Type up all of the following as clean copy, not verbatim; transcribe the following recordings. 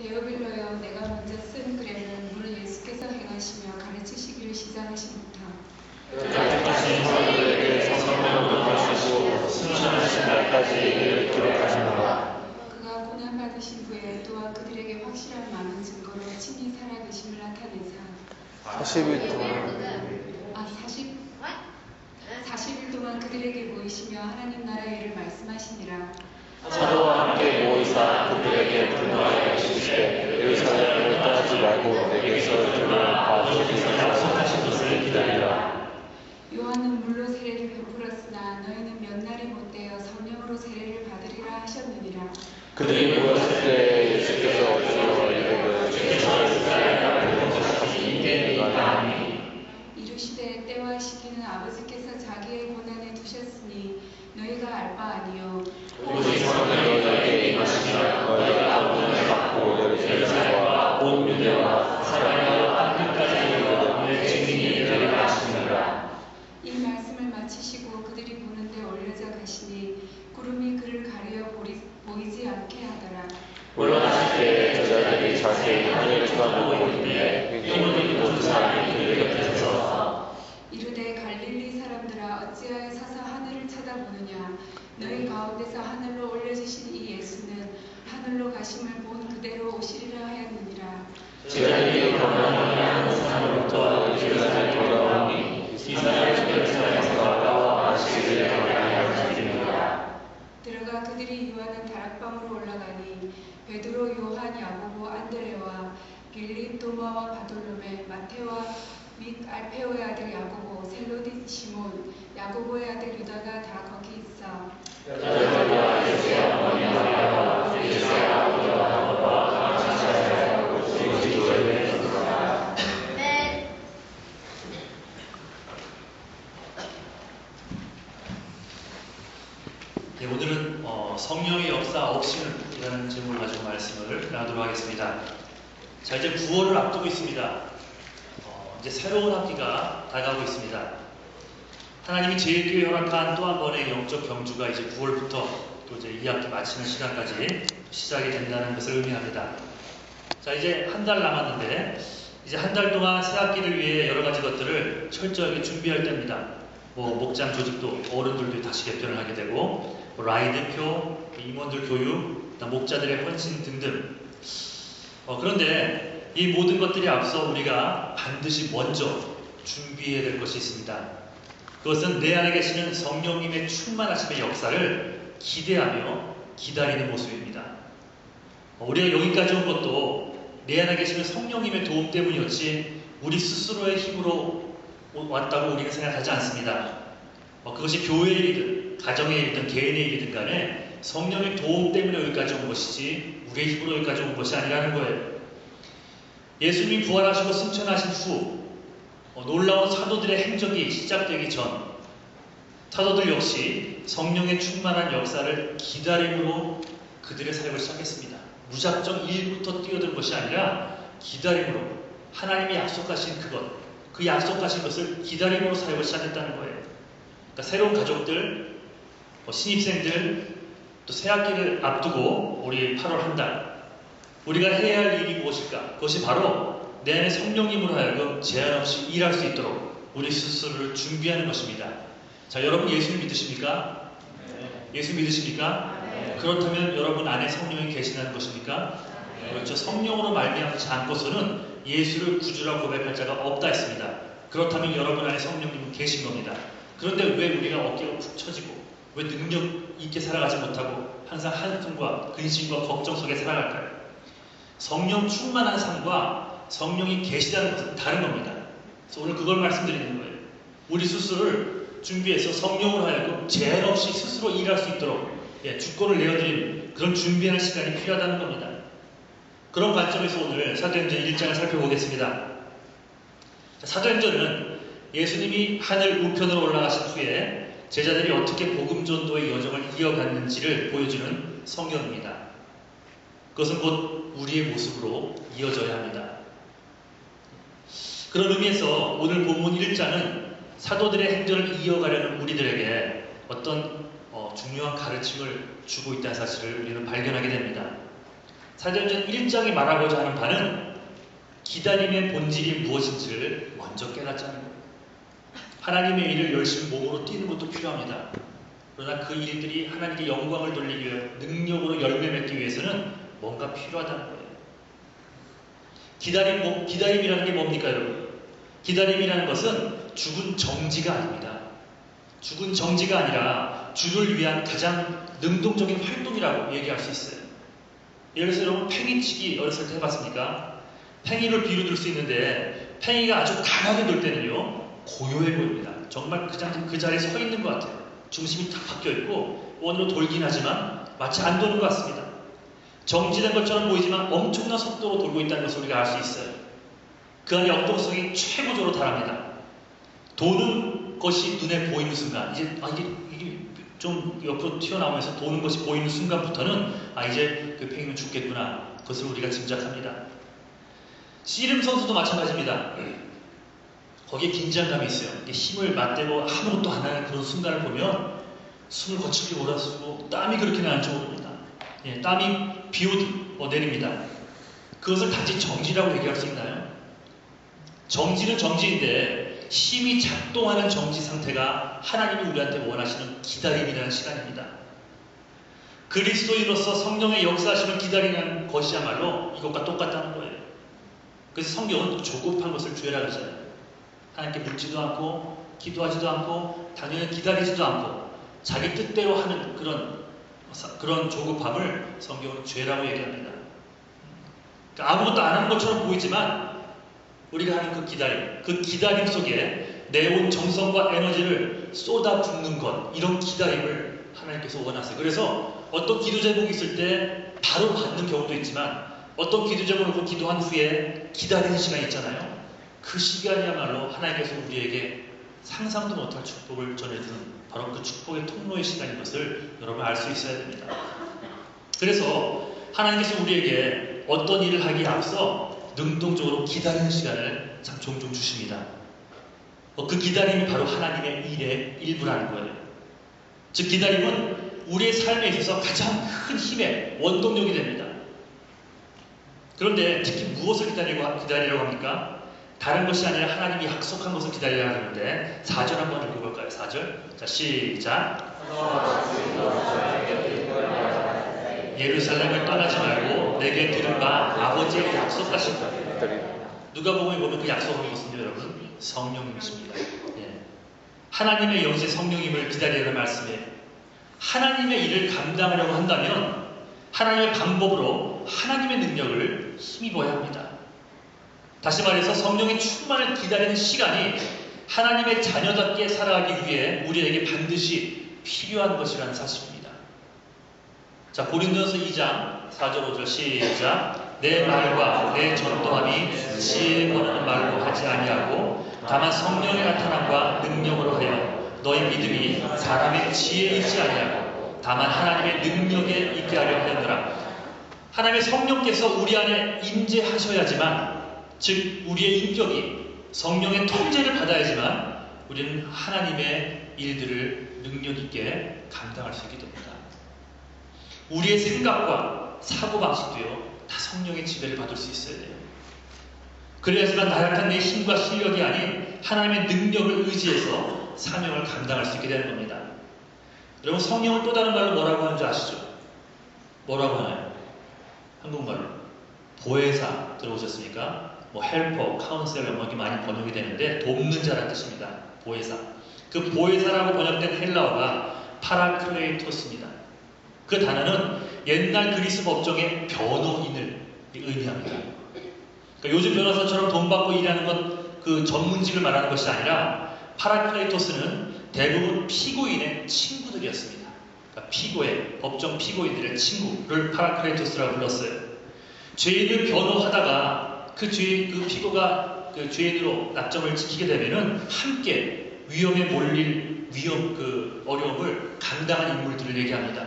데오빌로여, 내가 먼저 쓴 글에는 물론 예수께서 행하시며 가르치시기를 시작하심부터 여태까지 사람들에게 성령을 넘겨주시고 승천하신 날까지 이를 기록하시노라. 그가 고난받으신 후에 또한 그들에게 확실한 많은 증거로 친히 살아계심을 나타내사 40일 동안 40일 동안 그들에게 보이시며 하나님 나라의 일을 말씀하시니라. 사도와 함께 모이사 그들에게 분노하여 이르시되 예루살렘을 떠나지 말고 내게서 주를 봐주시기를 하신 것을 기다리라. 요한은 물로 세례를 베풀었으나 너희는 몇 날이 못되어 성령으로 세례를 받으리라 하셨느니라. 그들이 모였을 때 예수께서 주여 이르되 주께서 이스라엘을 구속하시니 내가 아니. 이르시되 때와 시기는 아버지께서 자기의 고난에 두셨으니 너희가 알 바 아니요 오직 성령이 너희에게 임하시면 너희가 복음을 받고 예루살렘과 온 유대와 사마리아 땅끝까지 이르러 내 증인이 되리라 하시니라. 이 말씀을 마치시고 그들이 보는데 올려져 가시니 구름이 그를 가려 보이지 않게 하더라. 물러나실 때 저자들이 자세히 하늘을 쳐다보고 있는데 행운이 모든 사람이 그들 곁에 서서 이르되 갈릴리 사람들아 어찌하여 서서 하늘을 쳐다보느냐. 너희 가운데서 하늘로 올려지신 이 예수는 하늘로 가심을 본 그대로 오시리라 하였느니라. 제자들이 건너편에 하는 산으로부터 예루살렘에 돌아오니 이스라엘 주께서 가까워 아시기를 바라시니라. 들어가 그들이 유하는 다락방으로 올라가니 베드로, 요한, 야고보, 안드레와 빌립, 도마와 바돌로메, 마테와 및 알페오의 아들 야고보, 셀로디 시몬, 야고보의 아들 유다가 다 거기 있어. 여자들과 예수의 어머니 마리아와 예수의 아버지 야고보와 같이 자라고 그리스도에 있었다. 네, 오늘은 성령의 역사 없이는이라는 제목을 가지고 말씀을 나누도록 하겠습니다. 자, 이제 9월을 앞두고 있습니다. 이제 새로운 학기가 다가오고 있습니다. 하나님이 제일교회에 허락한 또 한 번의 영적 경주가 이제 9월부터 또 이제 2학기 마치는 시간까지 시작이 된다는 것을 의미합니다. 자, 이제 한 달 남았는데 이제 한 달 동안 새 학기를 위해 여러 가지 것들을 철저하게 준비할 때입니다. 목장 조직도 어른들도 다시 개편을 하게 되고 라이드표, 임원들 교육, 목자들의 헌신 등등. 그런데 이 모든 것들이 앞서 우리가 반드시 먼저 준비해야 될 것이 있습니다. 그것은 내 안에 계시는 성령님의 충만하심의 역사를 기대하며 기다리는 모습입니다. 우리가 여기까지 온 것도 내 안에 계시는 성령님의 도움 때문이었지 우리 스스로의 힘으로 왔다고 우리는 생각하지 않습니다. 그것이 교회의 일이든 가정의 일이든 개인의 일이든 간에 성령의 도움 때문에 여기까지 온 것이지 우리의 힘으로 여기까지 온 것이 아니라는 거예요. 예수님이 부활하시고 승천하신 후 놀라운 사도들의 행적이 시작되기 전 사도들 역시 성령의 충만한 역사를 기다림으로 그들의 사역을 시작했습니다. 무작정 일부터 뛰어든 것이 아니라 기다림으로 하나님이 약속하신 그 약속하신 것을 기다림으로 사역을 시작했다는 거예요. 그러니까 새로운 가족들, 신입생들, 또 새학기를 앞두고 우리 8월 한 달 우리가 해야 할 일이 무엇일까? 그것이 바로 내 안에 성령님으로 하여금 제한 없이 일할 수 있도록 우리 스스로를 준비하는 것입니다. 자, 여러분 예수를 믿으십니까? 네. 예수 믿으십니까? 네. 그렇다면 여러분 안에 성령이 계시다는 것입니까? 네. 그렇죠. 성령으로 말미암지 않고서는 예수를 구주라고 고백할 자가 없다 했습니다. 그렇다면 여러분 안에 성령님은 계신 겁니다. 그런데 왜 우리가 어깨가 푹 처지고 왜 능력 있게 살아가지 못하고 항상 한숨과 근심과 걱정 속에 살아갈까요? 성령 충만한 삶과 성령이 계시다는 것은 다른 겁니다. 그래서 오늘 그걸 말씀드리는 거예요. 우리 스스로를 준비해서 성령으로 하여금 제한 없이 스스로 일할 수 있도록 주권을 내어드리는 그런 준비하는 시간이 필요하다는 겁니다. 그런 관점에서 오늘 사도행전 1장을 살펴보겠습니다. 사도행전은 예수님이 하늘 우편으로 올라가신 후에 제자들이 어떻게 복음 전도의 여정을 이어갔는지를 보여주는 성경입니다. 그것은 곧 우리의 모습으로 이어져야 합니다. 그런 의미에서 오늘 본문 1장은 사도들의 행전을 이어가려는 우리들에게 어떤 중요한 가르침을 주고 있다는 사실을 우리는 발견하게 됩니다. 사도행전 1장이 말하고자 하는 바는 기다림의 본질이 무엇인지를 먼저 깨닫자는 거예요. 하나님의 일을 열심히 몸으로 뛰는 것도 필요합니다. 그러나 그 일들이 하나님께 영광을 돌리기 위해 능력으로 열매 맺기 위해서는 뭔가 필요하다는 거예요. 기다림이라는 게 뭡니까, 여러분? 기다림이라는 것은 죽은 정지가 아닙니다. 죽은 정지가 아니라 주를 위한 가장 능동적인 활동이라고 얘기할 수 있어요. 예를 들어서 여러분 팽이치기 어렸을 때 해봤습니까? 팽이를 뒤로 들 수 있는데 팽이가 아주 강하게 돌 때는요 고요해 보입니다. 정말 그 자리에 서 있는 것 같아요. 중심이 다 바뀌어 있고 원으로 돌긴 하지만 마치 안 도는 것 같습니다. 정지된 것처럼 보이지만 엄청난 속도로 돌고 있다는 것을 우리가 알 수 있어요. 그 안에 역동성이 최고조로 달합니다. 도는 것이 눈에 보이는 순간 이제 이게 좀 옆으로 튀어나오면서 도는 것이 보이는 순간부터는 이제 그 팽이는 죽겠구나. 그것을 우리가 짐작합니다. 씨름 선수도 마찬가지입니다. 거기에 긴장감이 있어요. 힘을 맞대고 아무것도 안 하는 그런 순간을 보면 숨을 거칠게 몰아쓰고 땀이 그렇게 나는 줄 모릅니다. 땀이 비오듯 내립니다. 그것을 단지 정지라고 얘기할 수 있나요? 정지는 정지인데 힘이 작동하는 정지 상태가 하나님이 우리한테 원하시는 기다림이라는 시간입니다. 그리스도인으로서 성령의 역사하심을 기다리는 것이야말로 이것과 똑같다는 거예요. 그래서 성경은 조급한 것을 죄라 그러잖아요. 하나님께 묻지도 않고 기도하지도 않고 당연히 기다리지도 않고 자기 뜻대로 하는 그런 조급함을 성경은 죄라고 얘기합니다. 그러니까 아무것도 안 하는 것처럼 보이지만 우리가 하는 그 기다림 속에 내 온 정성과 에너지를 쏟아붓는 것, 이런 기다림을 하나님께서 원하세요. 그래서 어떤 기도 제목이 있을 때 바로 받는 경우도 있지만 어떤 기도 제목을 놓고 기도한 후에 기다리는 시간이 있잖아요. 그 시간이야말로 하나님께서 우리에게 상상도 못할 축복을 전해주는 바로 그 축복의 통로의 시간인 것을 여러분 알 수 있어야 됩니다. 그래서 하나님께서 우리에게 어떤 일을 하기에 앞서 능동적으로 기다리는 시간을 참 종종 주십니다. 그 기다림이 바로 하나님의 일의 일부라는 거예요. 즉 기다림은 우리의 삶에 있어서 가장 큰 힘의 원동력이 됩니다. 그런데 특히 무엇을 기다리라고 합니까? 다른 것이 아니라 하나님이 약속한 것을 기다리라고 하는데 4절 한번 읽어볼까요? 4절. 자, 시작. 예루살렘을 떠나지 말고 내게 들은 바 아버지의 약속하신 것. 누가복음에 보면 그 약속한 것은요, 여러분, 성령님이십니다. 하나님의 영신 성령님을 기다리라는 말씀에 하나님의 일을 감당하려고 한다면 하나님의 방법으로 하나님의 능력을 힘입어야 합니다. 다시 말해서 성령의 충만을 기다리는 시간이 하나님의 자녀답게 살아가기 위해 우리에게 반드시 필요한 것이라는 사실입니다. 자, 고린도전서 2장 4절 5절 시작. 내 말과 내 전도함이 지혜 모르는 말로 하지 아니하고 다만 성령의 나타남과 능력으로 하여 너희 믿음이 사람의 지혜에 있지 아니하고 다만 하나님의 능력에 있게 하려 하였노라. 하나님의 성령께서 우리 안에 임재하셔야지만, 즉 우리의 인격이 성령의 통제를 받아야지만 우리는 하나님의 일들을 능력 있게 감당할 수 있게 됩니다. 우리의 생각과 사고방식도요, 다 성령의 지배를 받을 수 있어야 돼요. 그래야지만 나약한 내 힘과 실력이 아닌 하나님의 능력을 의지해서 사명을 감당할 수 있게 되는 겁니다. 여러분, 성령을 또 다른 말로 뭐라고 하는지 아시죠? 뭐라고 하나요? 한국말로 보혜사 들어보셨습니까? 헬퍼, 카운셀러 이렇게 많이 번역이 되는데 돕는 자라는 뜻입니다. 보혜사. 그 보혜사라고 번역된 헬라어가 파라클레이토스입니다. 그 단어는 옛날 그리스 법정의 변호인을 의미합니다. 그러니까 요즘 변호사처럼 돈 받고 일하는 것, 그 전문직을 말하는 것이 아니라 파라클레이토스는 대부분 피고인의 친구들이었습니다. 그러니까 법정 피고인들의 친구를 파라클레이토스라고 불렀어요. 죄인을 변호하다가 그 피고가 그 죄인으로 낙점을 지키게 되면은 함께 위험에 몰릴 어려움을 감당한 인물들을 얘기합니다.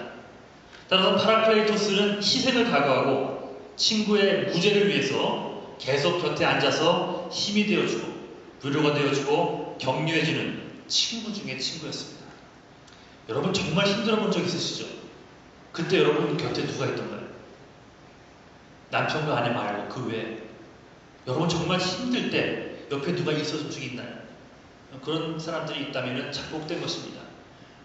따라서 파라클레이토스는 희생을 각오하고 친구의 무죄를 위해서 계속 곁에 앉아서 힘이 되어주고 위로가 되어주고 격려해주는 친구 중에 친구였습니다. 여러분 정말 힘들어 본 적 있으시죠? 그때 여러분 곁에 누가 있던가요? 남편과 아내 말고 그 외에 여러분 정말 힘들 때 옆에 누가 있어준 적이 있나요? 그런 사람들이 있다면 착복된 것입니다.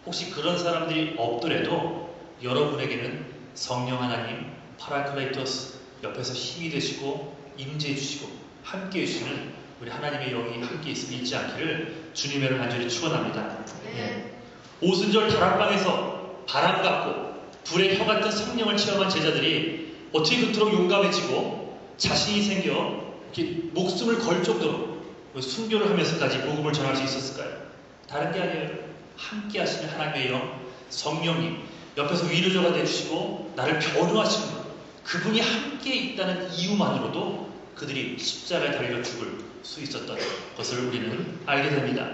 혹시 그런 사람들이 없더라도 여러분에게는 성령 하나님 파라클레이토스 옆에서 힘이 되시고 임재해 주시고 함께 해주시는 우리 하나님의 영이 함께 있음을 잊지 않기를 주님의 이름으로 간절히 축원합니다. 오순절 다락방에서 바람 같고 불의 혀 같은 성령을 체험한 제자들이 어떻게 그토록 용감해지고 자신이 생겨 이렇게 목숨을 걸 정도로 순교를 하면서까지 복음을 전할 수 있었을까요? 다른 게 아니에요. 함께 하시는 하나님의 영, 성령님 옆에서 위로자가 되주시고 나를 변호하시는 분, 그분이 함께 있다는 이유만으로도 그들이 십자가에 달려 죽을 수 있었던 것을 우리는 알게 됩니다.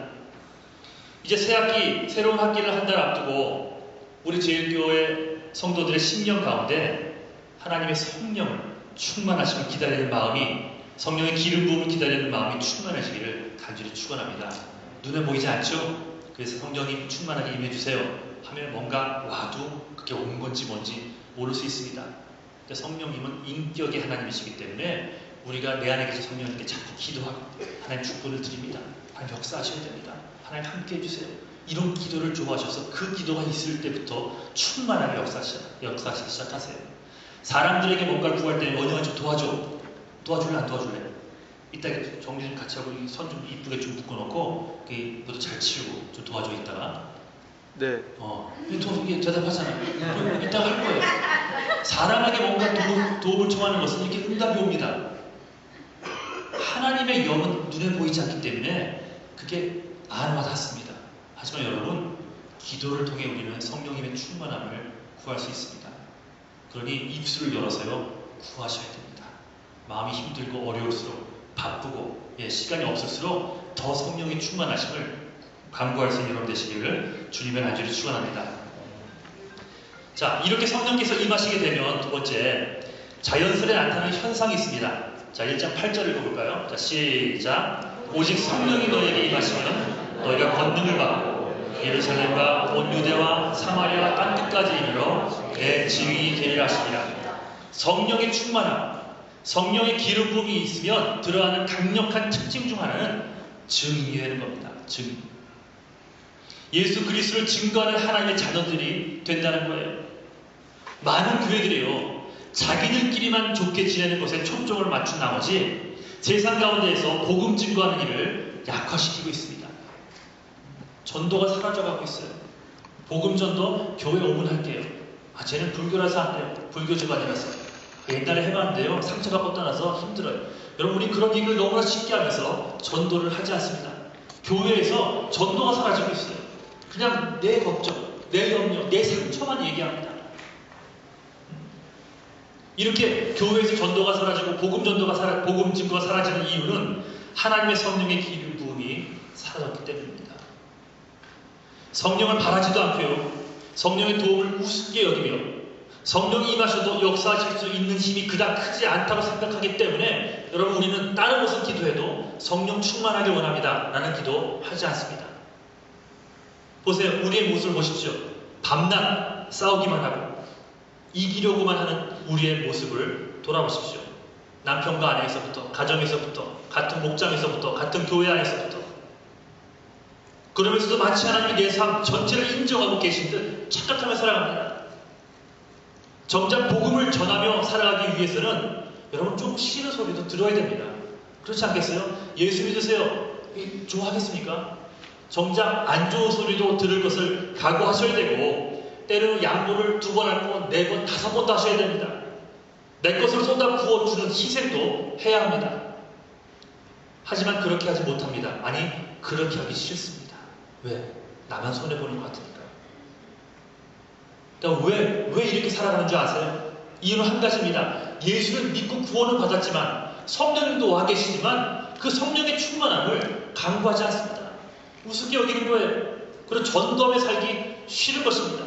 이제 새 학기, 새로운 학기를 한 달 앞두고 우리 제일교회 성도들의 심령 가운데 하나님의 성령을 충만하심을 기다리는 마음이, 성령의 기름 부음을 기다리는 마음이 충만하시기를 간절히 축원합니다. 눈에 보이지 않죠? 그래서 성령님 충만하게 임해주세요 하면 뭔가 와도 그게 온 건지 뭔지 모를 수 있습니다. 그러니까 성령님은 인격의 하나님이시기 때문에 우리가 내 안에 계신 성령님께 자꾸 기도하고 하나님 축복을 드립니다. 하나님 역사하셔야 됩니다. 하나님 함께 해주세요. 이런 기도를 좋아하셔서 그 기도가 있을 때부터 충만하게 역사하시기 시작하세요. 사람들에게 뭔가를 구할 때 언영아 좀 도와줄래 안 도와줄래? 이따 정리 좀 같이 하고 선 좀 이쁘게 좀 묶어놓고 모두 잘 치우고 좀 도와줘 이따가. 네. 이게 대답하잖아요. 이따가 할 거예요. 사람에게 뭔가 도움을 청하는 것은 이렇게 응답이 옵니다. 하나님의 영은 눈에 보이지 않기 때문에 그게 안 와닿습니다. 하지만 여러분, 기도를 통해 우리는 성령님의 충만함을 구할 수 있습니다. 그러니 입술을 열어서요 구하셔야 됩니다. 마음이 힘들고 어려울수록 바쁘고 시간이 없을수록 더 성령의 충만하심을 간구할 수 있는 여러분 되시기를 주님의 간절히 축원합니다. 자, 이렇게 성령께서 임하시게 되면 두 번째, 자연스레 나타나는 현상이 있습니다. 자, 1장 8절 읽어볼까요? 자, 시작. 오직 성령이 너에게 임하시면 너희가 권능을 받고 예루살렘과 온 유대와 사마리아와 땅 끝까지 이르러 내 증인이 되리라 하시니라. 성령의 충만함, 성령의 기름 부음이 있으면 들어가는 강력한 특징 중 하나는 증인이 되는 겁니다. 증인. 예수 그리스도를 증거하는 하나님의 자녀들이 된다는 거예요. 많은 교회들이요, 자기들끼리만 좋게 지내는 것에 초점을 맞춘 나머지 세상 가운데에서 복음 증거하는 일을 약화시키고 있습니다. 전도가 사라져가고 있어요. 복음 전도 교회 오면 할게요. 쟤는 불교라서 안 돼요. 불교 집안이라서. 옛날에 해봤는데요, 상처가 뻗어나서 힘들어요. 여러분, 우리 그런 얘기를 너무나 쉽게 하면서 전도를 하지 않습니다. 교회에서 전도가 사라지고 있어요. 그냥 내 걱정, 내 염려, 내 상처만 얘기합니다. 이렇게 교회에서 전도가 사라지고 복음 증거가 사라지는 이유는 하나님의 성령의 기름 부음이 사라졌기 때문입니다. 성령을 바라지도 않고요, 성령의 도움을 우습게 여기며 성령이 임하셔도 역사하실 수 있는 힘이 그닥 크지 않다고 생각하기 때문에 여러분, 우리는 다른 것을 기도해도 성령 충만하길 원합니다 라는 기도 하지 않습니다. 보세요. 우리의 모습을 보십시오. 밤낮 싸우기만 하고 이기려고만 하는 우리의 모습을 돌아보십시오. 남편과 아내에서부터, 가정에서부터, 같은 목장에서부터, 같은 교회 안에서부터. 그러면서도 마치 하나님이 내 삶 전체를 인정하고 계신 듯 착각하며 살아갑니다. 정작 복음을 전하며 살아가기 위해서는 여러분 좀 싫은 소리도 들어야 됩니다. 그렇지 않겠어요? 예수 믿으세요. 좋아하겠습니까? 정작 안 좋은 소리도 들을 것을 각오하셔야 되고, 때로는 양보를 2번 하고 4번, 5번도 하셔야 됩니다. 내 것을 쏟아 부어주는 희생도 해야 합니다. 하지만 그렇게 하지 못합니다. 아니, 그렇게 하기 싫습니다. 왜? 나만 손해보는 것 같으니까요. 그러니까 왜 이렇게 살아가는 줄 아세요? 이유는 한 가지입니다. 예수를 믿고 구원을 받았지만, 성령님도 와 계시지만 그 성령의 충만함을 강구하지 않습니다. 우습게 여기는 거예요. 그리고 전도하며 살기 싫은 것입니다.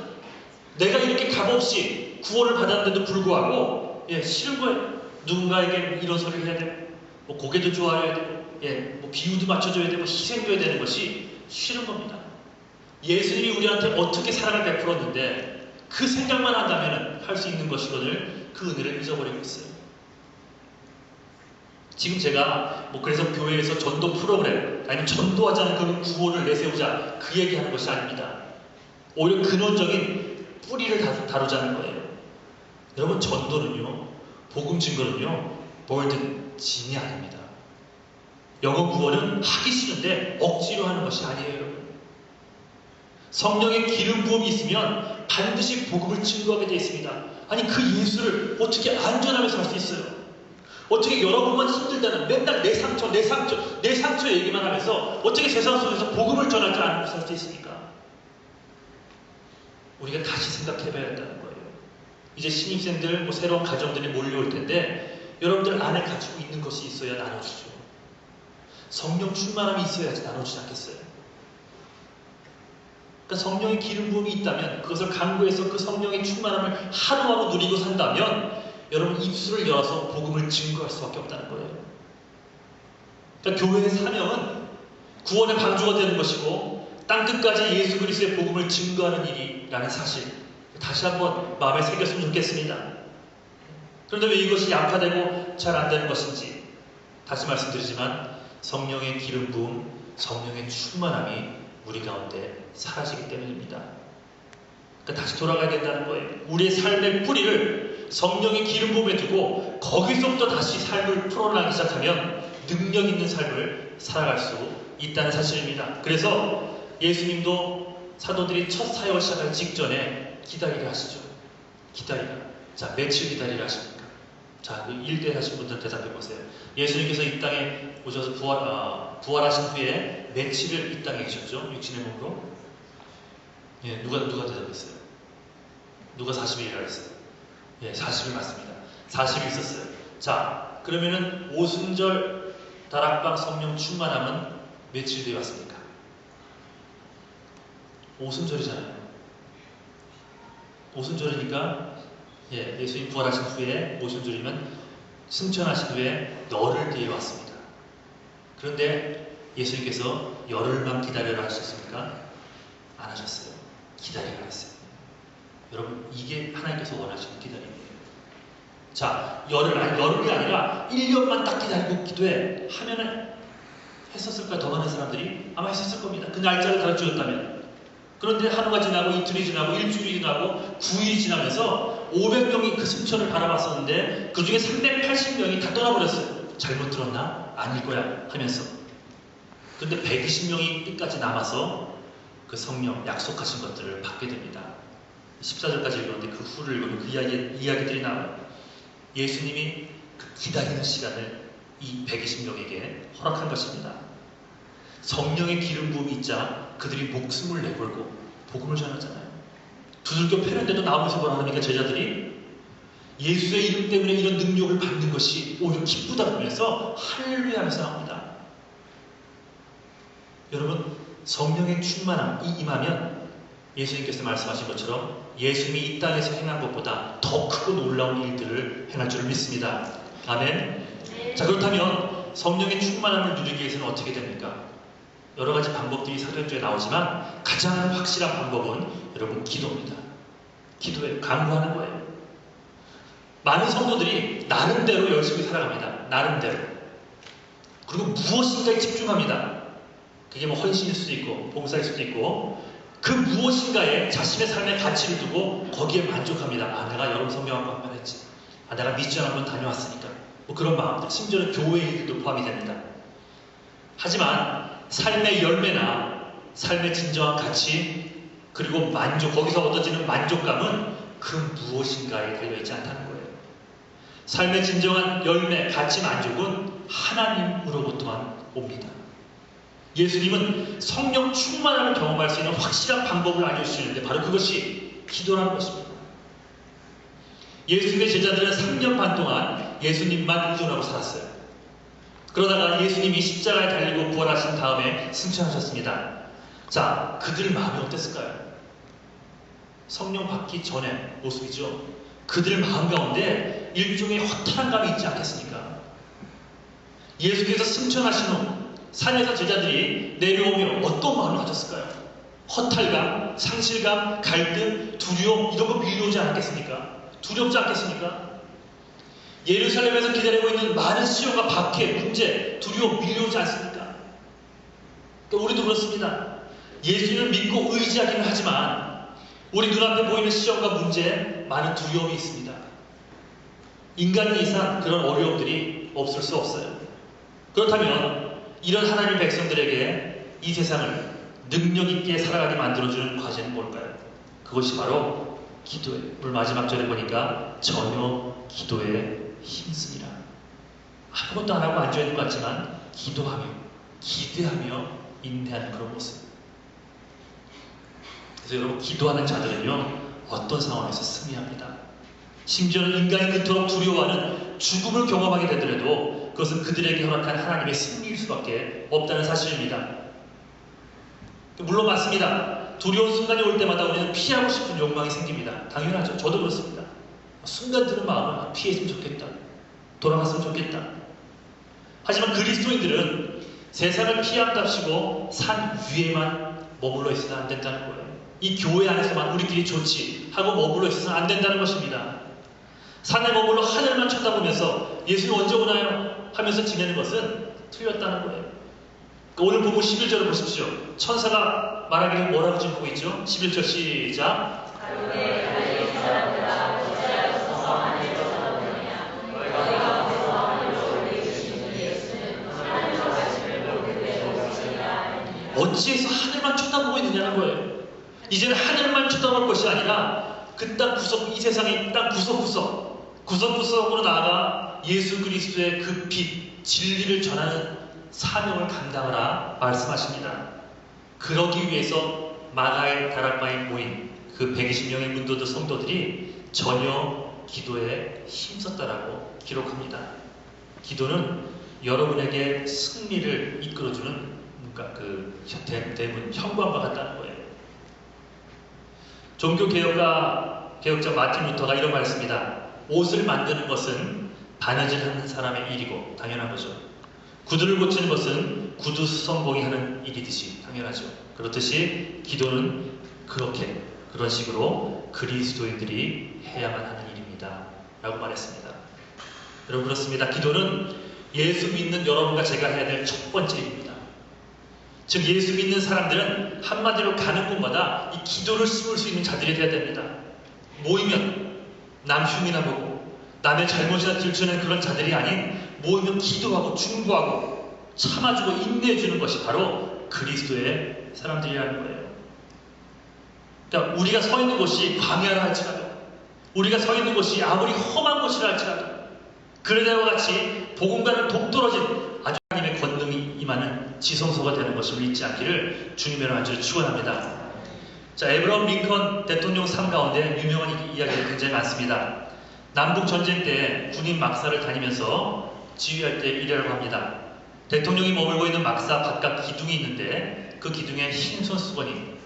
내가 이렇게 값없이 구원을 받았는데도 불구하고 싫은 거예요. 누군가에게 이런 소리를 해야 되고, 고개도 좋아해야 되고, 비유도 맞춰줘야 되고, 희생도 해야 되는 것이 싫은 겁니다. 예수님이 우리한테 어떻게 사랑을 베풀었는데 그 생각만 한다면 할 수 있는 것이거늘 그 은혜를 잊어버리고 있어요. 지금 제가 그래서 교회에서 전도 프로그램 아니면 전도하자는 그런 구호를 내세우자 그 얘기하는 것이 아닙니다. 오히려 근원적인 뿌리를 다루자는 거예요. 여러분, 전도는요, 복음 증거는요, 뭐든 진이 아닙니다. 영어 구원은 하기 싫은데 억지로 하는 것이 아니에요, 여러분. 성령의 기름 부음이 있으면 반드시 복음을 증거하게 되어 있습니다. 아니, 그 예수를 어떻게 안전하면서 할 수 있어요? 어떻게 여러분만 힘들다는 맨날 내 상처 얘기만 하면서 어떻게 세상 속에서 복음을 전하지 않으면서 할 수 있습니까? 우리가 다시 생각해 봐야 한다는 거예요. 이제 신입생들, 새로운 가정들이 몰려올 텐데 여러분들 안에 가지고 있는 것이 있어야 나눠주죠. 성령 충만함이 있어야지 나눠주지 않겠어요? 그러니까 성령의 기름 부음이 있다면 그것을 강구해서 그 성령의 충만함을 하루하루 누리고 산다면 여러분 입술을 열어서 복음을 증거할 수밖에 없다는 거예요. 그러니까 교회의 사명은 구원의 방주가 되는 것이고 땅끝까지 예수 그리스도의 복음을 증거하는 일이라는 사실 다시 한번 마음에 새겼으면 좋겠습니다. 그런데 왜 이것이 약화되고 잘 안 되는 것인지 다시 말씀드리지만 성령의 기름 부음, 성령의 충만함이 우리 가운데 사라지기 때문입니다. 그러니까 다시 돌아가야 된다는 거예요. 우리의 삶의 뿌리를 성령의 기름 부음에 두고 거기서부터 다시 삶을 풀어나가기 시작하면 능력 있는 삶을 살아갈 수 있다는 사실입니다. 그래서 예수님도 사도들이 첫 사역을 시작하기 직전에 기다리라 하시죠. 기다리라. 자, 며칠 기다리라 하십니까? 자, 그 일대 하신 분들 대답해 보세요. 예수님께서 이 땅에 오셔서 부활하신 후에 며칠을 이 땅에 계셨죠? 육신의 몸으로. 예, 누가 대답했어요? 누가 40일이라고 했어요? 예, 40일 맞습니다. 40일 있었어요. 자, 그러면은 오순절 다락방 성령 충만함은 며칠 뒤에 왔습니까? 오순절이잖아요. 오순절이니까 예수님 부활하신 후에 오순절이면 승천하신 후에 열흘 뒤에 왔습니다. 그런데 예수님께서 열흘만 기다려라 하셨습니까? 안 하셨어요. 기다리라 했어요. 여러분, 이게 하나님께서 원하시는 기다림이에요. 자, 열흘이 아니라 1년만 딱 기다리고 기도해 하면은 했었을까요? 더 많은 사람들이 아마 했었을 겁니다. 그 날짜를 가르쳐줬다면. 그런데 하루가 지나고 이틀이 지나고 일주일이 지나고 9일이 지나면서 500명이 그 승천을 바라봤었는데 그 중에 380명이 다 떠나버렸어요. 잘못 들었나? 아닐 거야 하면서. 근데 120명이 끝까지 남아서 그 성령 약속하신 것들을 받게 됩니다. 14절까지 읽었는데 그 후를 읽으면 그 이야기들이 나와요. 예수님이 그 기다리는 시간을 이 120명에게 허락한 것입니다. 성령의 기름 부음이 있자 그들이 목숨을 내걸고 복음을 전하잖아요. 두들겨 패는데도 나오면서 뭐라 합니까? 제자들이 예수의 이름 때문에 이런 능력을 받는 것이 오히려 기쁘다 그러면서 할렐루야 하면서 나옵니다. 여러분, 성령의 충만함이 임하면 예수님께서 말씀하신 것처럼 예수님이 이 땅에서 행한 것보다 더 크고 놀라운 일들을 행할 줄 믿습니다. 아멘. 자, 그렇다면 성령의 충만함을 누리기 위해서는 어떻게 됩니까? 여러 가지 방법들이 사도행전에 나오지만 가장 확실한 방법은 여러분 기도입니다. 기도에 간구하는 거예요. 많은 성도들이 나름대로 열심히 살아갑니다. 나름대로. 그리고 무엇인가에 집중합니다. 그게 헌신일 수도 있고 봉사일 수도 있고 그 무엇인가에 자신의 삶의 가치를 두고 거기에 만족합니다. 아, 내가 여름 성경학과 한 번 했지. 아, 내가 미션 한 번 다녀왔으니까. 그런 마음들, 심지어는 교회 일들도 포함이 됩니다. 하지만 삶의 열매나 삶의 진정한 가치 그리고 만족, 거기서 얻어지는 만족감은 그 무엇인가에 달려있지 않다는 거예요. 삶의 진정한 열매, 가치, 만족은 하나님으로부터만 옵니다. 예수님은 성령 충만함을 경험할 수 있는 확실한 방법을 알려주시는데 바로 그것이 기도라는 것입니다. 예수님의 제자들은 3년 반 동안 예수님만 의존하고 살았어요. 그러다가 예수님이 십자가에 달리고 부활하신 다음에 승천하셨습니다. 자, 그들 마음이 어땠을까요? 성령 받기 전의 모습이죠. 그들 마음 가운데 일종의 허탈한 감이 있지 않겠습니까? 예수께서 승천하신 후 산에서 제자들이 내려오며 어떤 마음을 가졌을까요? 허탈감, 상실감, 갈등, 두려움 이런 거 밀려오지 않겠습니까? 두렵지 않겠습니까? 예루살렘에서 기다리고 있는 많은 시험과 박해, 문제, 두려움 밀려오지 않습니까? 그러니까 우리도 그렇습니다. 예수님을 믿고 의지하기는 하지만 우리 눈앞에 보이는 시험과 문제, 많은 두려움이 있습니다. 인간이 이상 그런 어려움들이 없을 수 없어요. 그렇다면 이런 하나님의 백성들에게 이 세상을 능력 있게 살아가게 만들어주는 과제는 뭘까요? 그것이 바로 기도예요. 오늘 마지막 절에 보니까 전혀 기도에 힘쓰니라. 아무것도 안 하고 앉아있는 것 같지만 기도하며 기대하며 인내하는 그런 모습. 그래서 여러분, 기도하는 자들은요 어떤 상황에서 승리합니다. 심지어는 인간이 그토록 두려워하는 죽음을 경험하게 되더라도 그것은 그들에게 허락한 하나님의 승리일 수밖에 없다는 사실입니다. 물론 맞습니다. 두려운 순간이 올 때마다 우리는 피하고 싶은 욕망이 생깁니다. 당연하죠. 저도 그렇습니다. 순간 드는 마음은 피했으면 좋겠다. 돌아갔으면 좋겠다. 하지만 그리스도인들은 세상을 피한답시고 산 위에만 머물러 있어서는 안 된다는 거예요. 이 교회 안에서만 우리끼리 좋지 하고 머물러 있어서는 안 된다는 것입니다. 산에 머물러 하늘만 쳐다보면서 예수님 언제 오나요? 하면서 지내는 것은 틀렸다는 거예요. 오늘 보고 11절을 보십시오. 천사가 말하기를 뭐라고 지금 보고 있죠? 11절 시작. 어찌해서 하늘만 쳐다보고 있느냐는 거예요. 이제는 하늘만 쳐다볼 것이 아니라 그 땅 구석, 이 세상의 땅 구석구석으로 나아가 예수 그리스도의 그 빛, 진리를 전하는 사명을 감당하라 말씀하십니다. 그러기 위해서 마가의 다락방에 모인 그 120명의 문도들 성도들이 전혀 기도에 힘썼다라고 기록합니다. 기도는 여러분에게 승리를 이끌어주는 그 대문, 현관과 같다는 거예요. 종교개혁자 마틴 루터가 이런 말 했습니다. 옷을 만드는 것은 바느질하는 사람의 일이고 당연한 거죠. 구두를 고치는 것은 구두 수선공이 하는 일이듯이 당연하죠. 그렇듯이 기도는 그런 식으로 그리스도인들이 해야만 하는 일입니다. 라고 말했습니다. 여러분, 그렇습니다. 기도는 예수 믿는 여러분과 제가 해야 될 첫 번째 일입니다. 즉 예수 믿는 사람들은 한마디로 가는 곳마다 이 기도를 심을 수 있는 자들이 되어야 됩니다. 모이면 남 흉이나 보고 남의 잘못이나 들추는 그런 자들이 아닌 모이면 기도하고 중보하고 참아주고 인내해주는 것이 바로 그리스도의 사람들이라는 거예요. 그러니까 우리가 서 있는 곳이 광야라 할지라도, 우리가 서 있는 곳이 아무리 험한 곳이라 할지라도, 그네와 같이 복음과는 동떨어진 아주 하나님의 권능이 임하는 지성소가 되는 것을 잊지 않기를 주님의 안주로 축원합니다. 자, 에브러함 링컨 대통령 삶 가운데 유명한 이야기가 굉장히 많습니다. 남북 전쟁 때 군인 막사를 다니면서 지휘할 때 이래라고 합니다. 대통령이 머물고 있는 막사 바깥 기둥이 있는데 그 기둥에 흰 손수건이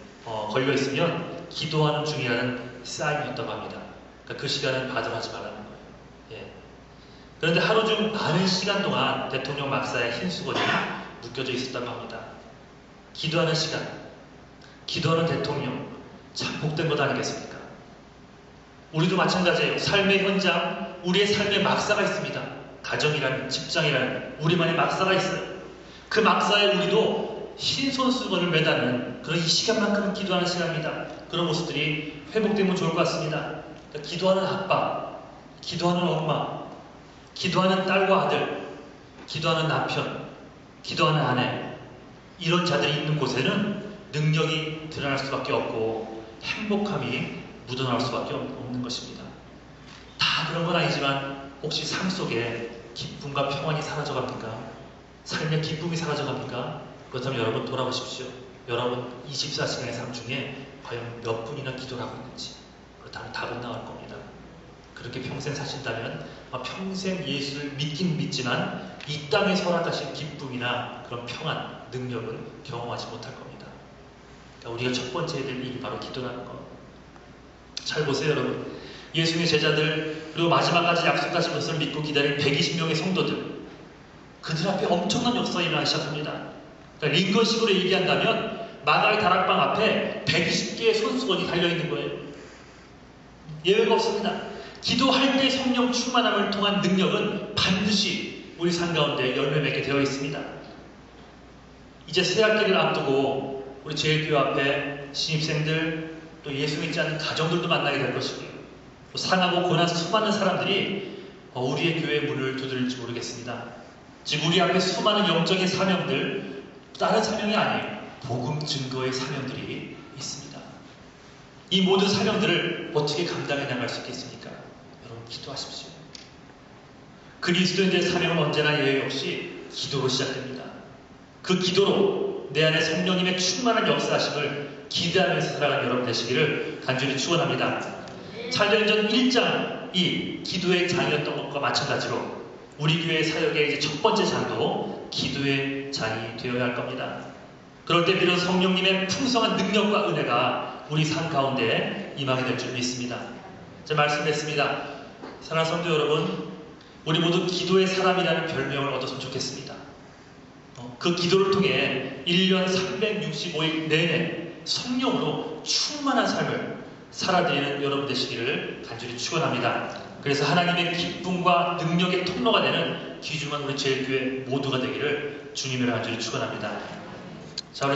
걸려 있으면 기도하는 중이라는 사인이었다고 합니다. 그러니까 그 시간은 받아하지 말라는 거예요. 예. 그런데 하루 중 많은 시간 동안 대통령 막사에 흰 수건이 묶여져 있었다고 합니다. 기도하는 시간, 기도하는 대통령, 참 복된 것 아니겠습니까? 우리도 마찬가지예요. 삶의 현장, 우리의 삶의 막사가 있습니다. 가정이라는, 직장이라는 우리만의 막사가 있어요. 그 막사에 우리도 흰 손수건을 매다는 그런 이 시간만큼은 기도하는 시간입니다. 그런 모습들이 회복되면 좋을 것 같습니다. 그러니까 기도하는 아빠, 기도하는 엄마, 기도하는 딸과 아들, 기도하는 남편, 기도하는 아내, 이런 자들이 있는 곳에는 능력이 드러날 수밖에 없고 행복함이 묻어나올 수밖에 없는 것입니다. 다 그런 건 아니지만 혹시 삶 속에 기쁨과 평안이 사라져갑니까? 삶의 기쁨이 사라져갑니까? 그렇다면 여러분 돌아보십시오. 여러분 24시간의 삶 중에 과연 몇 분이나 기도를 하고 있는지. 그렇다면 답은 나올 겁니다. 그렇게 평생 사신다면 평생 예수를 믿긴 믿지만 이 땅에서 허락하신 기쁨이나 그런 평안, 능력은 경험하지 못할 겁니다. 그러니까 우리가 첫 번째 해야 될 일이 바로 기도라는 것. 잘 보세요, 여러분. 예수님의 제자들, 그리고 마지막까지 약속하신 것을 믿고 기다린 120명의 성도들, 그들 앞에 엄청난 역사가 일어나기 시작합니다. 그러니까 링컨식으로 얘기한다면 마가의 다락방 앞에 120개의 손수건이 달려있는 거예요. 예외가 없습니다. 기도할 때 성령 충만함을 통한 능력은 반드시 우리 삶 가운데 열매 맺게 되어 있습니다. 이제 새학기를 앞두고 우리 제일교회 앞에 신입생들 또 예수 믿지 않는 가정들도 만나게 될 것이고요. 또 상하고 고난 수많은 사람들이 우리의 교회의 문을 두드릴지 모르겠습니다. 지금 우리 앞에 수많은 영적인 사명들, 다른 사명이 아니에요. 복음 증거의 사명들이 있습니다. 이 모든 사명들을 어떻게 감당해 나갈 수 있겠습니까? 여러분 기도하십시오. 그리스도인들의 사명은 언제나 예외 없이 기도로 시작됩니다. 그 기도로 내 안에 성령님의 충만한 역사하심을 기대하면서 살아가는 여러분 되시기를 간절히 축원합니다. 사도행전 1장이 기도의 장이었던 것과 마찬가지로 우리 교회 사역의 이제 첫 번째 장도 기도의 장이 되어야 할 겁니다. 그럴 때 비로소 성령님의 풍성한 능력과 은혜가 우리 삶 가운데 임하게 될 줄 믿습니다. 제가 말씀드렸습니다. 사랑하는 성도 여러분, 우리 모두 기도의 사람이라는 별명을 얻었으면 좋겠습니다. 그 기도를 통해 1년 365일 내내 성령으로 충만한 삶을 살아드리는 여러분 되시기를 간절히 축원합니다. 그래서 하나님의 기쁨과 능력의 통로가 되는 귀중한 우리 제일교회 모두가 되기를 주님으로 간절히 축원합니다. 자, 우리